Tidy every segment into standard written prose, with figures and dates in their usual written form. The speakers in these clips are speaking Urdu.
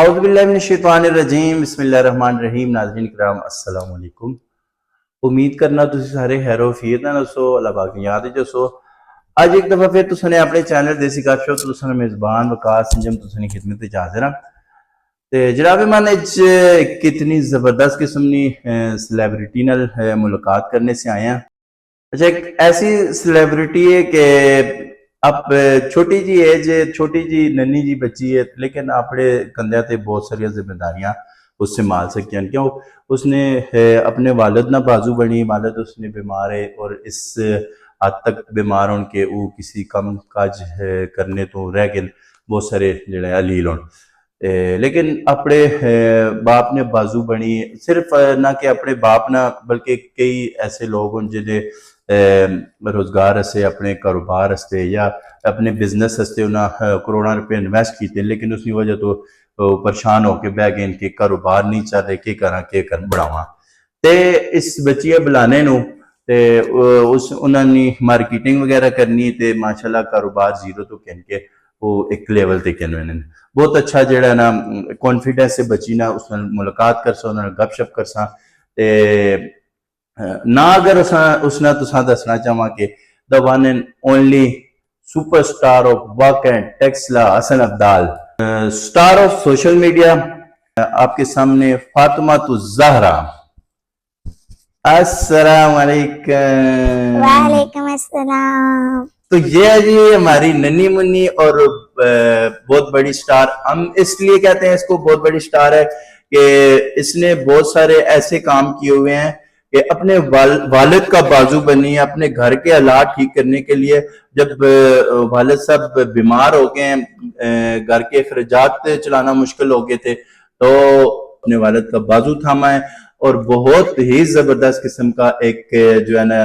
اعوذ باللہ من الشیطان الرجیم بسم اللہ الرحمن الرحیم. ناظرین کرام السلام علیکم. امید کرنا تسی سارے خیر و عافیت نال ہسو, اللہ پاک دی یاد وچ ہسو. اج ایک دفعہ پھر تساں نے اپنے چینل دیسی گپ شپ تساں نے میزبان وقاص سنجم تساں کی خدمت وچ حاضر ہاں. تے جناب من اج کتنی زبردست قسم دی سیلیبریٹی نال ملاقات کرنے سے آئے ہیں. اچھا, ایک ایسی سیلیبریٹی ہے کہ اب چھوٹی جی ایج ہے, چھوٹی جی ننی جی بچی ہے, لیکن اپنے کندھے تے بہت ساری ذمہ داریاں اس سے مال سکتی ہیں. کیوں اس نے اپنے والد نہ بازو بنی, والد اس نے بیمار ہے اور اس حد تک بیمار ہون کہ وہ کسی کم کاج کرنے تو رہ گئے بہت سارے جڑے علیل ہون. لیکن اپنے باپ نے بازو بنی, صرف نہ کہ اپنے باپ نہ بلکہ کئی ایسے لوگ ہیں جنہیں روزگار ہستے, اپنے کاروبار ہستے یا اپنے بزنس ہستے انہاں کروڑاں روپے انویسٹ کیتے, لیکن اس کی وجہ تو پریشان ہو کے بہ گئے ان کے کاروبار نہیں چل رہے, کہ کراں کہ بڑھاواں. تے اس بچیے بلانے نو تے اس انہاں نے مارکیٹنگ وغیرہ کرنی تے ماشاءاللہ کاروبار زیرو تو کہن کے وہ ایک لیول تے کہنے بہت اچھا جڑا ہے نا کانفیڈنس سے بچی نا اس نال ملاقات کرسا, انہاں گپ شپ کرسا. تے نہ اگر اس نے تساں دسنا چاہواں کہ the one and only super star of واک and Taxila Hasan Abdal, star of social media, آپ کے سامنے فاطمہ الزہرا. السلام علیکم. وعلیکم السلام. تو یہ ہے جی ہماری ننی منی اور بہت بڑی سٹار. ہم اس لیے کہتے ہیں اس کو بہت بڑی سٹار ہے کہ اس نے بہت سارے ایسے کام کیے ہوئے ہیں کہ اپنے والد کا بازو بنی, اپنے گھر کے حالات ٹھیک کرنے کے لیے. جب والد صاحب بیمار ہو گئے, گھر کے اخراجات چلانا مشکل ہو گئے تھے, تو اپنے والد کا بازو تھاما ہے اور بہت ہی زبردست قسم کا ایک جو ہے نا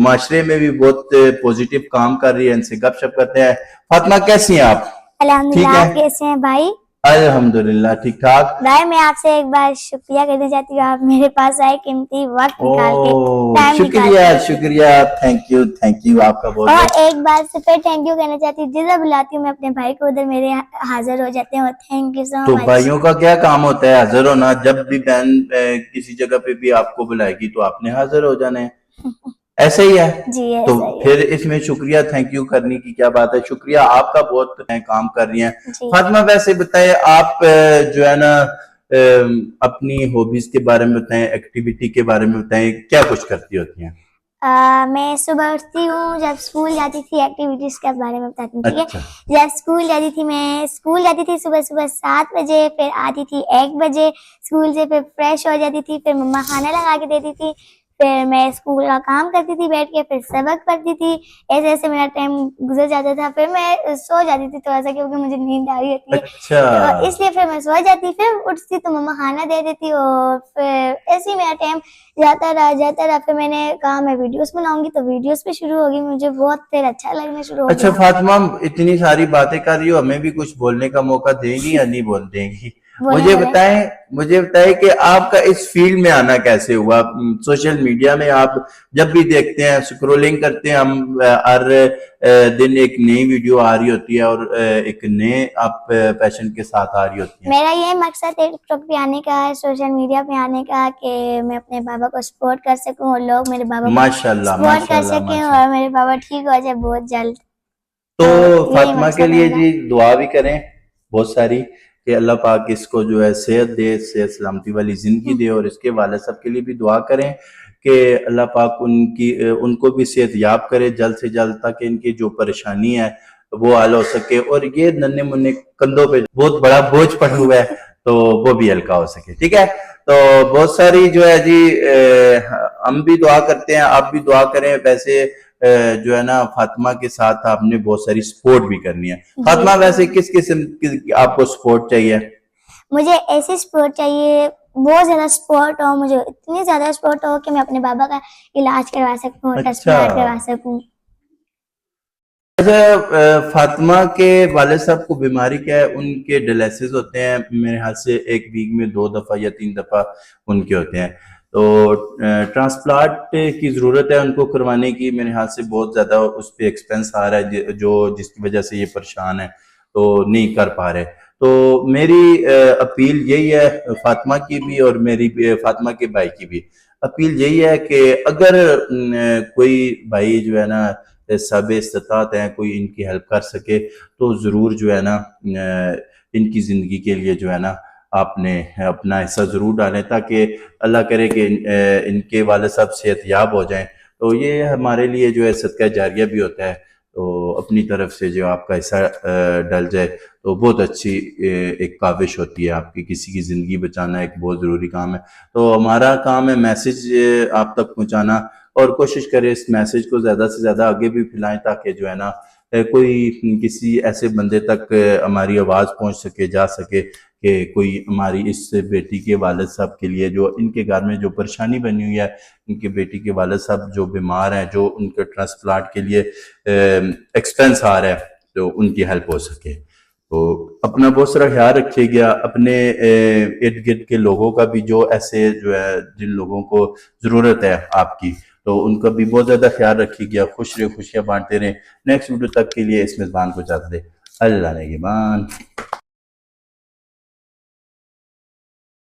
معاشرے میں بھی بہت پوزیٹیو کام کر رہی ہے. ان سے گپ شپ کرتے ہیں. فاطمہ کیسی ہیں آپ؟ الحمدللہ. آپ کیسے ہیں بھائی؟ الحمدللہ ٹھیک ٹھاک. بھائی میں آپ سے ایک بار شکریہ کرنا چاہتی ہوں, آپ میرے پاس آئے قیمتی وقت نکال کے, ٹائم نکال کے. شکریہ, تھینک یو آپ کا بہت. اور ایک بار سے پھر تھینک یو کہنا چاہتی ہوں, جدھر بلاتی ہوں میں اپنے بھائی کو ادھر میرے حاضر ہو جاتے ہیں. اور تھینک یو سو تو مچ. بھائیوں کا کیا کام ہوتا ہے حاضر ہونا. جب بھی بہن کسی جگہ پہ بھی آپ کو بلائے گی تو آپ نے حاضر ہو جانا ہے, ایسا ہی ہے. جی تو ایسا ہی ہے. پھر اس میں شکریہ تھینک یو کرنے کی کیا بات ہے. شکریہ آپ کا بہت کام کر رہی ہیں. فاطمہ ویسے بتائیں آپ جو ہے نا اپنی ہابیز کے بارے میں بتائیں, ایکٹیویٹی کے بارے میں بتائیں, کیا کچھ کرتی ہوتی ہیں؟ میں صبح اٹھتی ہوں, جب اسکول جاتی تھی ایکٹیویٹیز کے بارے میں بتاتی ہوں, ٹھیک ہے. جب اسکول جاتی تھی, میں اسکول جاتی تھی صبح 7 بجے, پھر آتی تھی 1 بجے اسکول سے, پھر فریش ہو جاتی تھی, پھر مما کھانا لگا کے دیتی تھی, پھر میں اسکول کا کام کرتی تھی بیٹھ کے, پھر سبق پڑھتی تھی. ایسے ایسے میرا ٹائم گزر جاتا تھا. پھر میں سو جاتی تھی تھوڑا سا, کیونکہ مجھے نیند آ رہی ہوتی ہے, تو اس لیے پھر میں سو جاتی. پھر اٹھتی تو مما کھانا دے دیتی, اور پھر ایسے ہی میرا ٹائم جاتا رہا. پھر میں نے کہا میں ویڈیوز بناؤں گی, تو ویڈیوز پہ شروع ہوگی. مجھے بہت پھر اچھا لگنا شروع ہو گیا. اچھا فاطمہ, اتنی ساری باتیں کر رہی ہو, ہمیں بھی کچھ بولنے کا موقع دیں گی یا نہیں بول دیں گی؟ مجھے بتائیں کہ آپ کا اس فیلڈ میں آنا کیسے ہوا. سوشل میڈیا میں آپ جب بھی دیکھتے ہیں, سکرولنگ کرتے ہیں, ہم ہر دن ایک نئی ویڈیو آ رہی ہوتی ہے اور ایک نئے آپ پیشن کے ساتھ آ رہی ہوتی ہیں. میرا یہ مقصد ہے ٹک ٹاک پہ آنے کا, سوشل میڈیا پہ آنے کا, کہ میں اپنے بابا کو سپورٹ کر سکوں اور لوگ میرے بابا کو سپورٹ کر سکیں, اور میرے بابا ٹھیک ہو جائے بہت جلد. تو فاطمہ کے لیے جی دعا بھی کریں بہت ساری, کہ اللہ پاک اس کو جو ہے صحت دے, صحت سلامتی والی زندگی دے, اور اس کے والد صاحب کے لیے بھی دعا کریں کہ اللہ پاک ان کو بھی صحت یاب کرے جلد سے جلد, تاکہ ان کی جو پریشانی ہے وہ حل ہو سکے, اور یہ ننے منے کندھوں پہ بہت بڑا بوجھ پڑا ہوا ہے تو وہ بھی ہلکا ہو سکے. ٹھیک ہے, تو بہت ساری جو ہے جی ہم بھی دعا کرتے ہیں, آپ بھی دعا کریں. ویسے جو ہے نا فاطمہ کے ساتھ آپ نے بہت ساری سپورٹ بھی کرنی ہے. فاطمہ ویسے کس قسم کی آپ کو سپورٹ چاہیے؟ مجھے ایسی سپورٹ چاہیے, بہت زیادہ سپورٹ ہو, مجھے اتنی زیادہ سپورٹ ہو کہ میں اپنے بابا کا علاج کروا سکوں, ٹرانسپلانٹ کروا سکوں. اچھا فاطمہ کے والد صاحب کو بیماری کیا ہے؟ ان کے ڈیلیسز ہوتے ہیں میرے خیال سے 1 ویک میں 2 دفعہ یا 3 دفعہ ان کے ہوتے ہیں, تو ٹرانسپلانٹ کی ضرورت ہے ان کو کروانے کی. میرے خیال سے بہت زیادہ اس پہ ایکسپینس آ رہا ہے, جس کی وجہ سے یہ پریشان ہے, تو نہیں کر پا رہے. تو میری اپیل یہی ہے فاطمہ کی بھی اور میری فاطمہ کے بھائی کی بھی اپیل یہی ہے کہ اگر کوئی بھائی جو ہے نا صاحب استطاعت ہیں، کوئی ان کی ہیلپ کر سکے تو ضرور جو ہے نا ان کی زندگی کے لیے جو ہے نا آپ نے اپنا حصہ ضرور ڈالیں، تاکہ اللہ کرے کہ ان کے والد صاحب صحت یاب ہو جائیں، تو یہ ہمارے لیے جو ہے صدقہ جاریہ بھی ہوتا ہے۔ تو اپنی طرف سے جو آپ کا حصہ ڈل جائے تو بہت اچھی ایک کاوش ہوتی ہے، آپ کی کسی کی زندگی بچانا ایک بہت ضروری کام ہے۔ تو ہمارا کام ہے میسج آپ تک پہنچانا، اور کوشش کریں اس میسج کو زیادہ سے زیادہ آگے بھی پھیلائیں، تاکہ جو ہے نا کوئی کسی ایسے بندے تک ہماری آواز پہنچ سکے، جا سکے، کہ کوئی ہماری اس بیٹی کے والد صاحب کے لیے جو ان کے گھر میں جو پریشانی بنی ہوئی ہے، ان کے بیٹی کے والد صاحب جو بیمار ہیں، جو ان کے ٹرانسپلانٹ کے لیے ایکسپینس آ رہا ہے، تو ان کی ہیلپ ہو سکے۔ تو اپنا بہت سارا خیال رکھیے گا، اپنے ارد گرد کے لوگوں کا بھی، جو ایسے جو ہے جن لوگوں کو ضرورت ہے آپ کی، تو ان کا بھی بہت زیادہ خیال رکھیے گا۔ خوش رہے، خوشیاں بانٹتے رہیں۔ نیکسٹ ویڈیو تک کے لیے اس میزبان کو اجازت دے، اللہ نگہبان۔